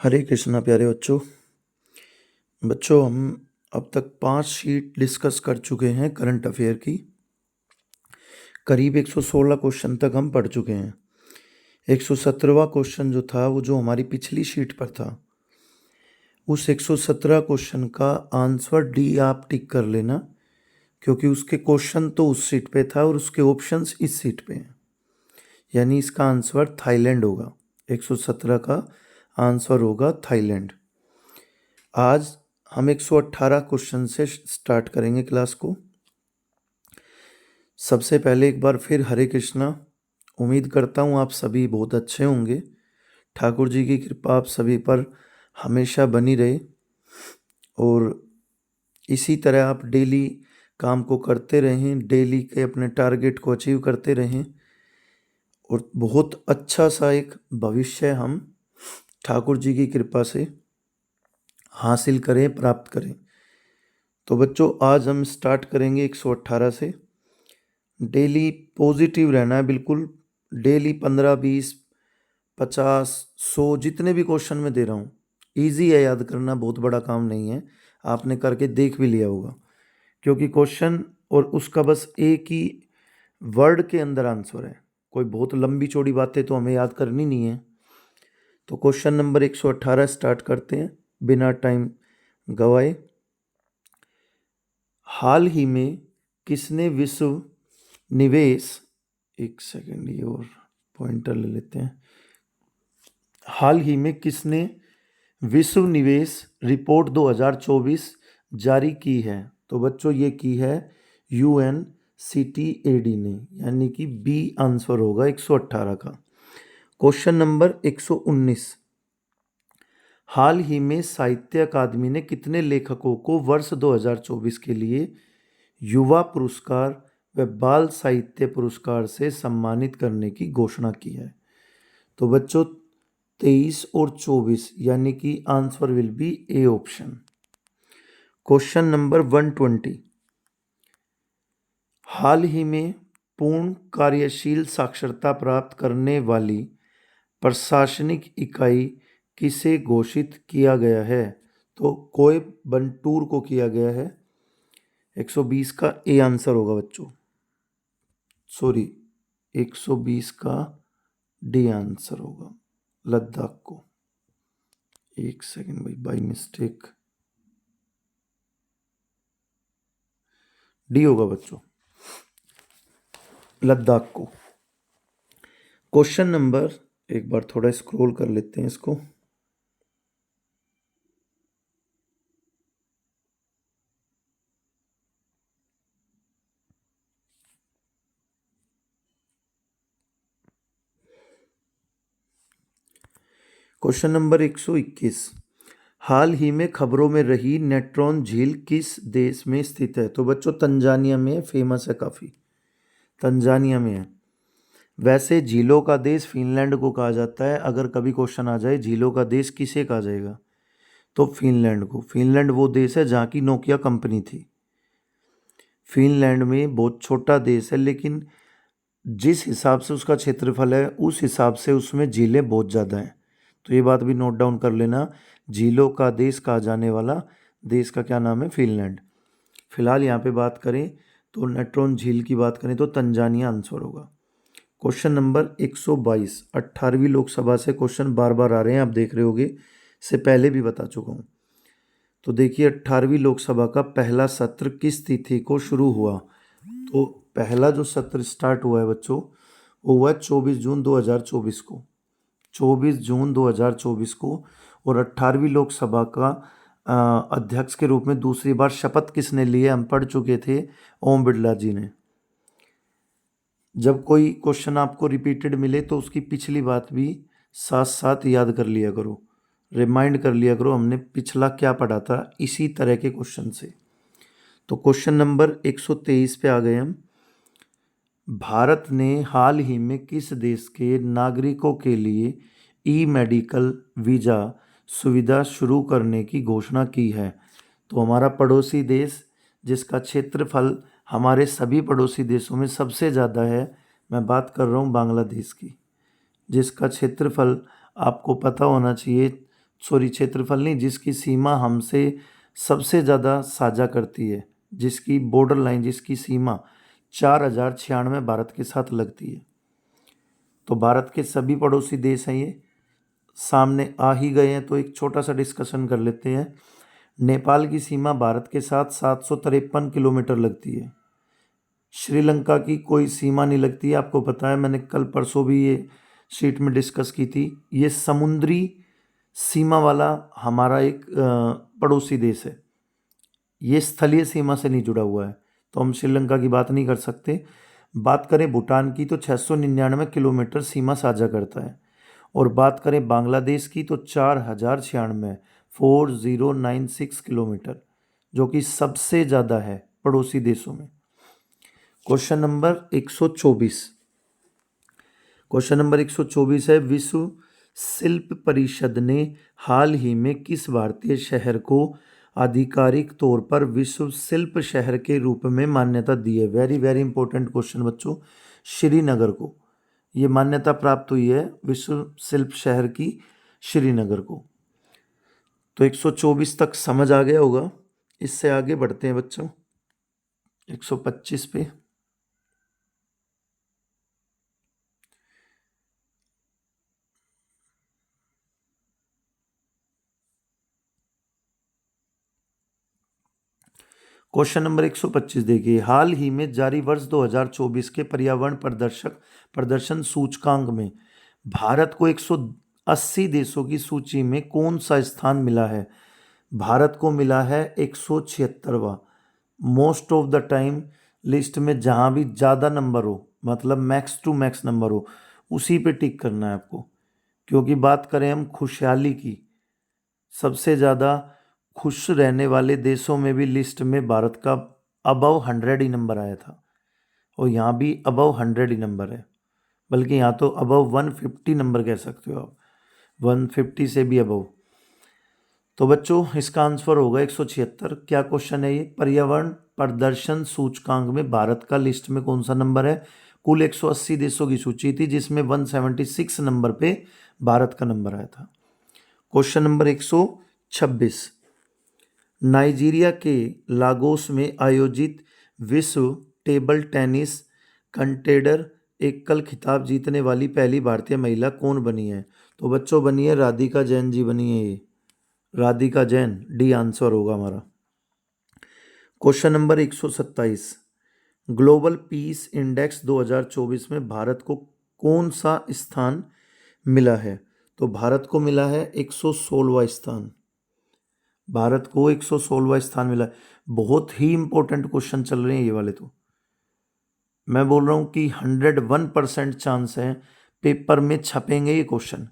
हरे कृष्णा प्यारे बच्चों। हम अब तक 5 शीट डिस्कस कर चुके हैं करंट अफेयर की। करीब 116 क्वेश्चन तक हम पढ़ चुके हैं। 117वां क्वेश्चन जो था वो जो हमारी पिछली शीट पर था, उस 117 क्वेश्चन का आंसर डी आप टिक कर लेना, क्योंकि उसके क्वेश्चन तो उस सीट पे था और उसके ऑप्शंस इस सीट पे हैं। यानी इसका आंसर थाईलैंड होगा। 117 का आंसर होगा थाईलैंड। आज हम 118 क्वेश्चन से स्टार्ट करेंगे क्लास को। सबसे पहले एक बार फिर हरे कृष्णा। उम्मीद करता हूँ आप सभी बहुत अच्छे होंगे। ठाकुर जी की कृपा आप सभी पर हमेशा बनी रहे और इसी तरह आप डेली काम को करते रहें, डेली के अपने टारगेट को अचीव करते रहें और बहुत अच्छा सा एक भविष्य हम ठाकुर जी की कृपा से हासिल करें, प्राप्त करें। तो बच्चों, आज हम स्टार्ट करेंगे 118 से। डेली पॉजिटिव रहना है बिल्कुल। डेली 15, 20, 50, 100 जितने भी क्वेश्चन मैं दे रहा हूँ, ईजी है, याद करना बहुत बड़ा काम नहीं है। आपने करके देख भी लिया होगा, क्योंकि क्वेश्चन और उसका बस एक ही वर्ड के अंदर आंसर है। कोई बहुत लंबी चौड़ी बातें तो हमें याद करनी नहीं है। तो क्वेश्चन नंबर 118 स्टार्ट करते हैं बिना टाइम गवाए। हाल ही में किसने विश्व निवेश, एक सेकंड ये और पॉइंटर ले लेते हैं। हाल ही में किसने विश्व निवेश रिपोर्ट 2024 जारी की है? तो बच्चों ये की है UNCTAD ने, यानी कि बी आंसर होगा 118 का। Question number 119। हाल ही में साहित्य अकादमी ने कितने लेखकों को वर्ष 2024 के लिए युवा पुरस्कार व बाल साहित्य पुरस्कार से सम्मानित करने की घोषणा की है? तो बच्चों 23 और 24, यानी कि answer will be A option. Question number 120। हाल ही में पूर्ण कार्यशील साक्षरता प्राप्त करने वाली प्रशासनिक इकाई किसे घोषित किया गया है? तो कोयम्बटूर को किया गया है। 120 का ए आंसर होगा बच्चों, सॉरी 120 का डी आंसर होगा, लद्दाख को। एक सेकंड भाई, बाय मिस्टेक डी होगा बच्चों, लद्दाख को। क्वेश्चन नंबर, एक बार थोड़ा स्क्रॉल कर लेते हैं इसको। Question number 121। हाल ही में खबरों में रही नेट्रॉन झील किस देश में स्थित है? तो बच्चों तंजानिया में है, फेमस है काफ़ी, तंजानिया में है। वैसे झीलों का देश फिनलैंड को कहा जाता है। अगर कभी क्वेश्चन आ जाए झीलों का देश किसे कहा जाएगा, तो फिनलैंड को। फिनलैंड वो देश है जहाँ की नोकिया कंपनी थी। फिनलैंड में बहुत छोटा देश है, लेकिन जिस हिसाब से उसका क्षेत्रफल है उस हिसाब से उसमें झीलें बहुत ज़्यादा हैं। तो ये बात भी नोट डाउन कर लेना, झीलों का देश कहा जाने वाला देश का क्या नाम है? फिनलैंड। फिलहाल यहाँ पे बात करें तो नेट्रॉन झील की बात करें तो तंजानिया आंसर होगा। Question number 122। 18वीं लोकसभा से क्वेश्चन बार बार आ रहे हैं, आप देख रहे होगे, इससे पहले भी बता चुका हूँ। तो देखिए 18वीं लोकसभा का पहला सत्र किस तिथि को शुरू हुआ? तो पहला जो सत्र स्टार्ट हुआ है बच्चों, वो हुआ 24 जून 2024 को। 24 जून 2024 को। और 18वीं लोकसभा का अध्यक्ष के रूप में दूसरी बार शपथ किसने ली है? हम पढ़ चुके थे, ओम बिरला जी ने। जब कोई क्वेश्चन आपको रिपीटेड मिले तो उसकी पिछली बात भी साथ साथ याद कर लिया करो, रिमाइंड कर लिया करो, हमने पिछला क्या पढ़ा था, इसी तरह के क्वेश्चन से। तो क्वेश्चन नंबर 123 पे आ गए हम। भारत ने हाल ही में किस देश के नागरिकों के लिए ई मेडिकल वीज़ा सुविधा शुरू करने की घोषणा की है? तो हमारा पड़ोसी देश, जिसका क्षेत्रफल हमारे सभी पड़ोसी देशों में सबसे ज़्यादा है, मैं बात कर रहा हूँ बांग्लादेश की, जिसका क्षेत्रफल आपको पता होना चाहिए सॉरी क्षेत्रफल नहीं, जिसकी सीमा हमसे सबसे ज़्यादा साझा करती है, जिसकी बॉर्डर लाइन, जिसकी सीमा 4096 भारत के साथ लगती है। तो भारत के सभी पड़ोसी देश हैं ये, सामने आ ही गए हैं, तो एक छोटा सा डिस्कशन कर लेते हैं। नेपाल की सीमा भारत के साथ 753 किलोमीटर लगती है। श्रीलंका की कोई सीमा नहीं लगती है, आपको पता है, मैंने कल परसों भी ये शीट में डिस्कस की थी। ये समुद्री सीमा वाला हमारा एक पड़ोसी देश है, ये स्थलीय सीमा से नहीं जुड़ा हुआ है, तो हम श्रीलंका की बात नहीं कर सकते। बात करें भूटान की तो 699 किलोमीटर सीमा साझा करता है, और बात करें बांग्लादेश की तो 4096 4096 किलोमीटर, जो कि सबसे ज़्यादा है पड़ोसी देशों में। क्वेश्चन नंबर 124, क्वेश्चन नंबर 124 है, विश्व शिल्प परिषद ने हाल ही में किस भारतीय शहर को आधिकारिक तौर पर विश्व शिल्प शहर के रूप में मान्यता दी है? वेरी वेरी इंपॉर्टेंट क्वेश्चन बच्चों। श्रीनगर को ये मान्यता प्राप्त हुई है, विश्व शिल्प शहर की, श्रीनगर को। तो 124 तक समझ आ गया होगा। इससे आगे बढ़ते हैं बच्चों 125 पे। क्वेश्चन नंबर 125 देखिए, हाल ही में जारी वर्ष 2024 के पर्यावरण प्रदर्शन सूचकांक में भारत को 180 देशों की सूची में कौन सा स्थान मिला है? भारत को मिला है 176वां। Most of the time list में जहाँ भी ज़्यादा नंबर हो, मतलब मैक्स टू मैक्स नंबर हो, उसी पे टिक करना है आपको। क्योंकि बात करें हम खुशहाली की, सबसे ज़्यादा खुश रहने वाले देशों में भी लिस्ट में भारत का अबव 100 ही नंबर आया था, और यहाँ भी अबव 100 ही नंबर है, बल्कि यहाँ तो अबव 150 नंबर कह सकते हो आप, 150 से भी अबव। तो बच्चों इसका आंसर होगा 176। क्या क्वेश्चन है ये? पर्यावरण प्रदर्शन सूचकांक में भारत का लिस्ट में कौन सा नंबर है? कुल 180 देशों की सूची थी, जिसमें 176 नंबर पे भारत का नंबर आया था। क्वेश्चन नंबर 126, नाइजीरिया के लागोस में आयोजित विश्व टेबल टेनिस कंटेडर एकल खिताब जीतने वाली पहली भारतीय महिला कौन बनी है? तो बच्चों बनी है राधिका जैन जी, बनी है ये राधिका जैन, डी आंसर होगा हमारा। Question number 127, global peace index 2024 में भारत को कौन सा स्थान मिला है? तो भारत को मिला है 116वां स्थान। भारत को 116वां स्थान मिला है। बहुत ही इंपॉर्टेंट क्वेश्चन चल रहे हैं ये वाले, तो मैं बोल रहा हूँ कि 101% चांस है पेपर में छपेंगे ये क्वेश्चन।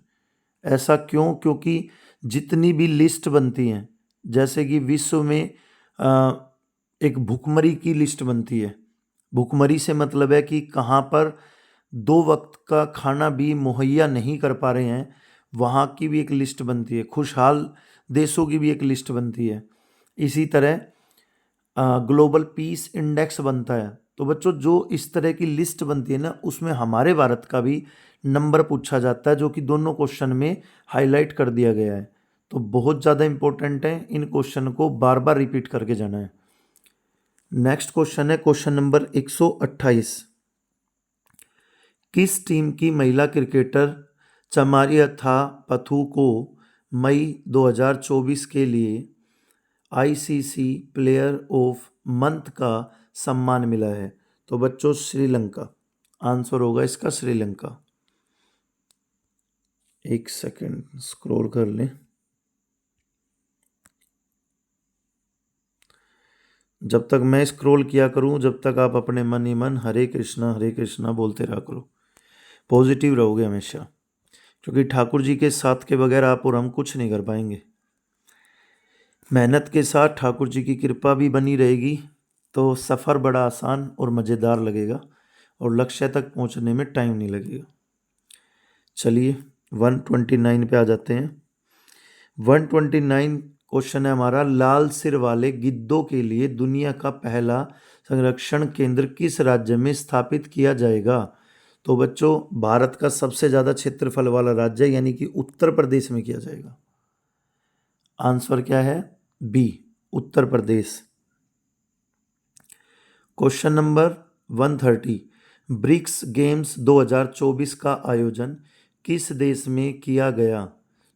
ऐसा क्यों? क्योंकि जितनी भी लिस्ट बनती हैं, जैसे कि विश्व में एक भुखमरी की लिस्ट बनती है। भुखमरी से मतलब है कि कहाँ पर 2 वक्त का खाना भी मुहैया नहीं कर पा रहे हैं, वहाँ की भी एक लिस्ट बनती है। खुशहाल देशों की भी एक लिस्ट बनती है। इसी तरह ग्लोबल पीस इंडेक्स बनता है। तो बच्चों जो इस तरह की लिस्ट बनती है ना, उसमें हमारे भारत का भी नंबर पूछा जाता है, जो कि दोनों क्वेश्चन में हाईलाइट कर दिया गया है। तो बहुत ज़्यादा इंपॉर्टेंट है, इन क्वेश्चन को बार बार रिपीट करके जाना है। नेक्स्ट क्वेश्चन है क्वेश्चन नंबर 128, किस टीम की महिला क्रिकेटर चमारियथा पथु को मई 2024 के लिए आईसीसी प्लेयर ऑफ मंथ का सम्मान मिला है? तो बच्चों श्रीलंका, आंसर होगा इसका श्रीलंका। एक सेकंड स्क्रॉल कर लें। जब तक मैं स्क्रॉल किया करूं, जब तक आप अपने मन ही मन हरे कृष्णा बोलते रहा करो। पॉजिटिव रहोगे हमेशा, क्योंकि ठाकुर जी के साथ के बगैर आप और हम कुछ नहीं कर पाएंगे। मेहनत के साथ ठाकुर जी की कृपा भी बनी रहेगी, तो सफ़र बड़ा आसान और मज़ेदार लगेगा, और लक्ष्य तक पहुंचने में टाइम नहीं लगेगा। चलिए 129 पे आ जाते हैं। 129 क्वेश्चन है हमारा, लाल सिर वाले गिद्धों के लिए दुनिया का पहला संरक्षण केंद्र किस राज्य में स्थापित किया जाएगा? तो बच्चों भारत का सबसे ज़्यादा क्षेत्रफल वाला राज्य, यानी कि उत्तर प्रदेश में किया जाएगा। आंसर क्या है? B, Uttar Pradesh. Question number 130, BRICS games 2024 का आयोजन किस देश में किया गया?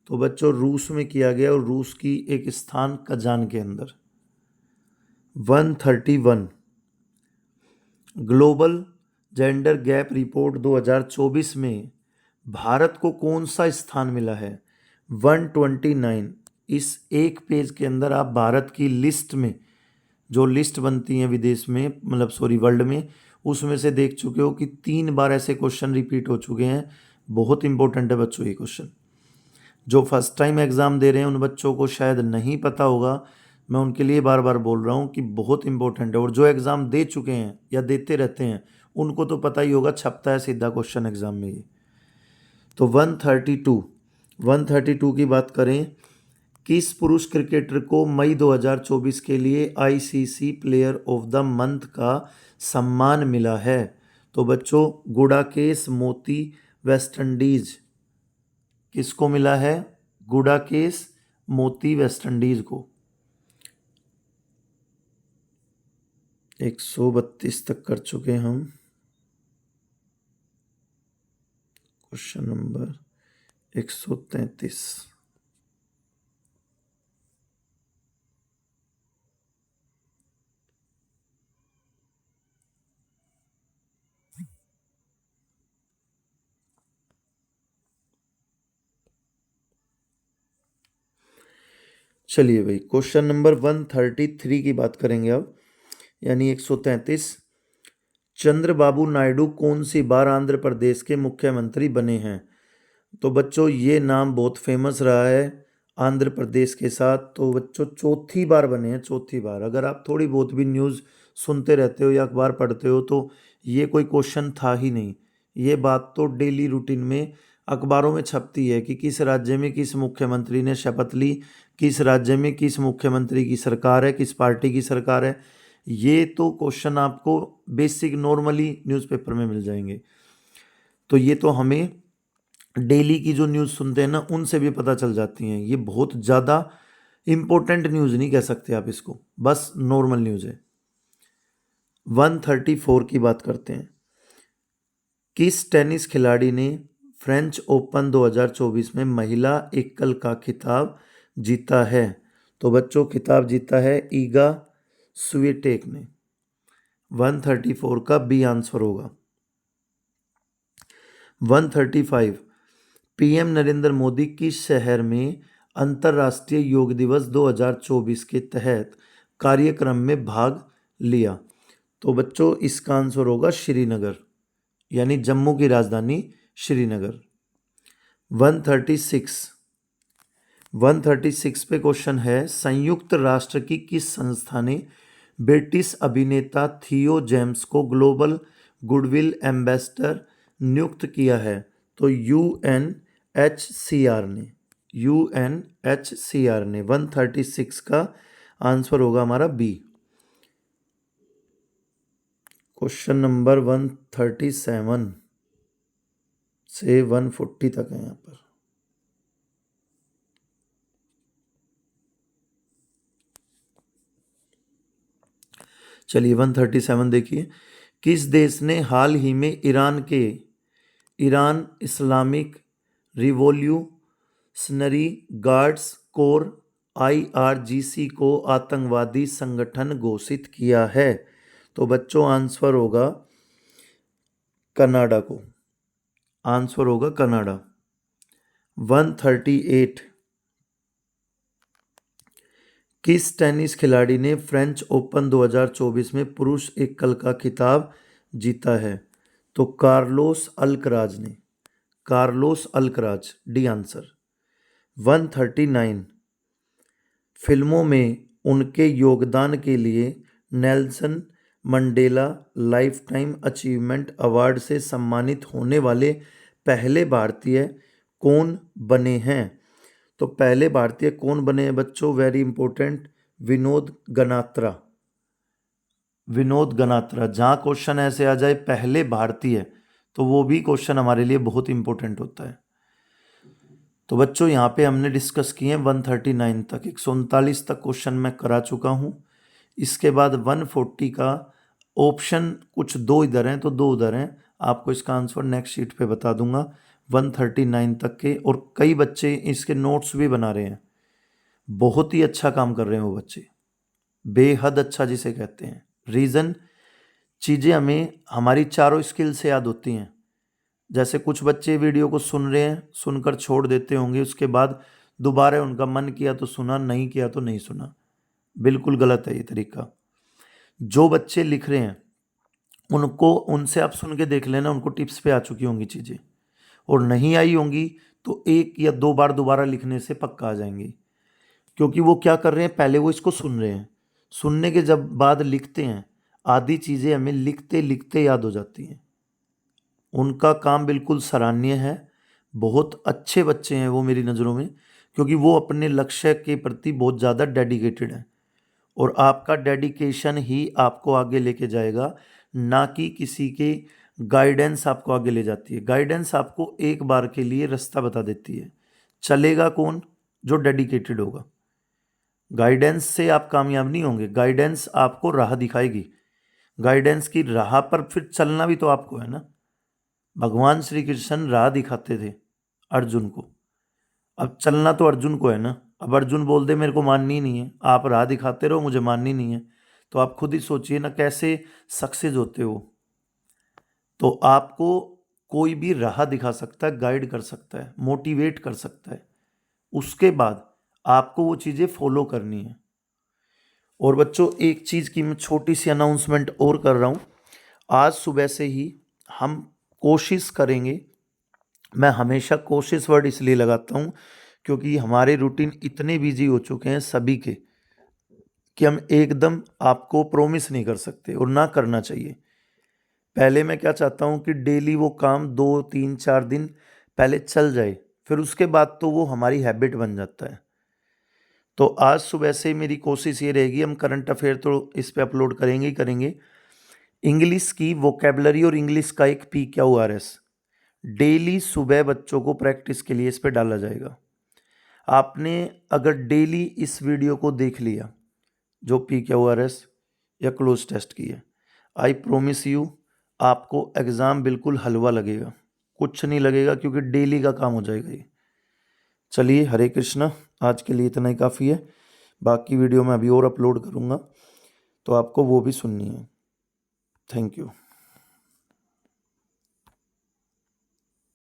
तो बच्चों रूस में किया गया, और रूस की एक स्थान कजान के अंदर। 131, ग्लोबल जेंडर गैप रिपोर्ट 2024 में भारत को कौन सा स्थान मिला है? 129, इस एक पेज के अंदर आप भारत की लिस्ट में, जो लिस्ट बनती है विदेश में, मतलब सॉरी वर्ल्ड में, उसमें से देख चुके हो कि 3 बार ऐसे क्वेश्चन रिपीट हो चुके हैं। बहुत इंपॉर्टेंट है बच्चों ये क्वेश्चन। जो फर्स्ट टाइम एग्ज़ाम दे रहे हैं उन बच्चों को शायद नहीं पता होगा, मैं उनके लिए बार बार बोल रहा हूँ कि बहुत इंपॉर्टेंट है। और जो एग्ज़ाम दे चुके हैं या देते रहते हैं उनको तो पता ही होगा, छपता है सीधा क्वेश्चन एग्ज़ाम में ये। तो 132 की बात करें, किस पुरुष क्रिकेटर को मई 2024 के लिए ICC player of the month का सम्मान मिला है? तो बच्चों गुडाकेश मोती वेस्टइंडीज, किसको मिला है? गुडाकेश मोती वेस्टइंडीज को। 132 तक कर चुके हैं हम। Question number 133। चलिए भाई, क्वेश्चन नंबर 133 की बात करेंगे अब, यानी 133। चंद्रबाबू नायडू कौन सी बार आंध्र प्रदेश के मुख्यमंत्री बने हैं? तो बच्चों ये नाम बहुत फेमस रहा है आंध्र प्रदेश के साथ। तो बच्चों चौथी बार बने हैं, चौथी बार। अगर आप थोड़ी बहुत भी न्यूज़ सुनते रहते हो या अखबार पढ़ते हो तो ये कोई क्वेश्चन था ही नहीं। ये बात तो डेली रूटीन में अखबारों में छपती है कि किस राज्य में किस मुख्यमंत्री ने शपथ ली, किस राज्य में किस मुख्यमंत्री की सरकार है, किस पार्टी की सरकार है। ये तो क्वेश्चन आपको बेसिक नॉर्मली न्यूज़पेपर में मिल जाएंगे। तो ये तो हमें डेली की जो न्यूज़ सुनते हैं ना उनसे भी पता चल जाती हैं। ये बहुत ज़्यादा इम्पोर्टेंट न्यूज़ नहीं कह सकते आप इसको, बस नॉर्मल न्यूज़ है। 134 की बात करते हैं। किस टेनिस खिलाड़ी ने फ्रेंच ओपन 2024 में महिला एकल का खिताब जीता है? तो बच्चों खिताब जीता है ईगा स्विएटेक ने। 134 का बी आंसर होगा। 135, पीएम नरेंद्र मोदी किस शहर में अंतर्राष्ट्रीय योग दिवस 2024 के तहत कार्यक्रम में भाग लिया? तो बच्चों इसका आंसर होगा श्रीनगर, यानी जम्मू की राजधानी श्रीनगर। 136 पे क्वेश्चन है, संयुक्त राष्ट्र की किस संस्था ने ब्रिटिश अभिनेता थियो जेम्स को ग्लोबल गुडविल एम्बेसडर नियुक्त किया है? तो यूएनएचसीआर ने 136 का आंसर होगा हमारा बी। क्वेश्चन नंबर 137 से 140 तक है यहाँ पर। चलिए 137 देखिए, किस देश ने हाल ही में Iran Islamic revolutionary guards core IRGC को आतंकवादी संगठन घोषित किया है? तो बच्चों आंसर होगा कनाडा को, आंसर होगा कनाडा। 138, किस टेनिस खिलाड़ी ने फ्रेंच ओपन 2024 में पुरुष एकल का खिताब जीता है? तो कार्लोस अल्कराज डी आंसर। 139, फिल्मों में उनके योगदान के लिए Nelson Mandela life time achievement award से सम्मानित होने वाले पहले भारतीय कौन बने हैं? तो पहले भारतीय कौन बने हैं बच्चों? Very important, Vinod Ganatra. जहाँ क्वेश्चन ऐसे आ जाए पहले भारतीय, तो वो भी क्वेश्चन हमारे लिए बहुत इंपॉर्टेंट होता है। तो बच्चों यहाँ पे हमने डिस्कस किए 139 तक, 139 तक क्वेश्चन मैं करा चुका हूँ। इसके बाद 140 का ऑप्शन कुछ दो इधर हैं तो दो उधर हैं, आपको इसका आंसर नेक्स्ट शीट पे बता दूंगा 139 तक के। और कई बच्चे इसके नोट्स भी बना रहे हैं, बहुत ही अच्छा काम कर रहे हैं वो बच्चे, बेहद अच्छा जिसे कहते हैं। रीज़न, चीज़ें हमें हमारी चारों स्किल से याद होती हैं। जैसे कुछ बच्चे वीडियो को सुन रहे हैं, सुनकर छोड़ देते होंगे, उसके बाद दोबारा उनका मन किया तो सुना, नहीं किया तो नहीं सुना। बिल्कुल गलत है ये तरीका। जो बच्चे लिख रहे हैं उनको, उनसे आप सुन के देख लेना, उनको टिप्स पे आ चुकी होंगी चीज़ें, और नहीं आई होंगी तो एक या दो बार दोबारा लिखने से पक्का आ जाएंगी। क्योंकि वो क्या कर रहे हैं, पहले वो इसको सुन रहे हैं, सुनने के जब बाद लिखते हैं, आधी चीज़ें हमें लिखते लिखते याद हो जाती हैं। उनका काम बिल्कुल सराहनीय है, बहुत अच्छे बच्चे हैं वो मेरी नज़रों में, क्योंकि वो अपने लक्ष्य के प्रति बहुत ज़्यादा डेडिकेटेड हैं। और आपका डेडिकेशन ही आपको आगे लेके जाएगा, ना कि किसी के गाइडेंस आपको आगे ले जाती है। गाइडेंस आपको एक बार के लिए रास्ता बता देती है, चलेगा कौन, जो डेडिकेटेड होगा। गाइडेंस से आप कामयाब नहीं होंगे, गाइडेंस आपको राह दिखाएगी, गाइडेंस की राह पर फिर चलना भी तो आपको है ना। भगवान श्री कृष्ण राह दिखाते थे अर्जुन को, अब चलना तो अर्जुन को है ना। अब अर्जुन बोल दे मेरे को माननी नहीं है, आप राह दिखाते रहो मुझे माननी नहीं है, तो आप खुद ही सोचिए ना कैसे सक्सेस होते हो। तो आपको कोई भी राह दिखा सकता है, गाइड कर सकता है, मोटिवेट कर सकता है, उसके बाद आपको वो चीज़ें फॉलो करनी है। और बच्चों एक चीज़ की मैं छोटी सी अनाउंसमेंट और कर रहा हूँ, आज सुबह से ही हम कोशिश करेंगे, मैं हमेशा कोशिश वर्ड इसलिए लगाता हूँ क्योंकि हमारे रूटीन इतने बिजी हो चुके हैं सभी के, कि हम एकदम आपको प्रॉमिस नहीं कर सकते और ना करना चाहिए। पहले मैं क्या चाहता हूँ कि डेली वो काम 2 3 4 दिन पहले चल जाए, फिर उसके बाद तो वो हमारी हैबिट बन जाता है। तो आज सुबह से मेरी कोशिश ये रहेगी, हम करंट अफेयर तो इस पे अपलोड करेंगे ही करेंगे, इंग्लिश की वोकेबलरी और इंग्लिश का एक PQRS डेली सुबह बच्चों को प्रैक्टिस के लिए इस पे डाला जाएगा। आपने अगर डेली इस वीडियो को देख लिया, जो PQRS या क्लोज टेस्ट की है, आई प्रोमिस यू आपको एग्ज़ाम बिल्कुल हलवा लगेगा, कुछ नहीं लगेगा, क्योंकि डेली का काम हो जाएगा ये। चलिए, हरे कृष्णा, आज के लिए इतना ही काफ़ी है। बाकी वीडियो मैं अभी और अपलोड करूँगा, तो आपको वो भी सुननी है। Thank you.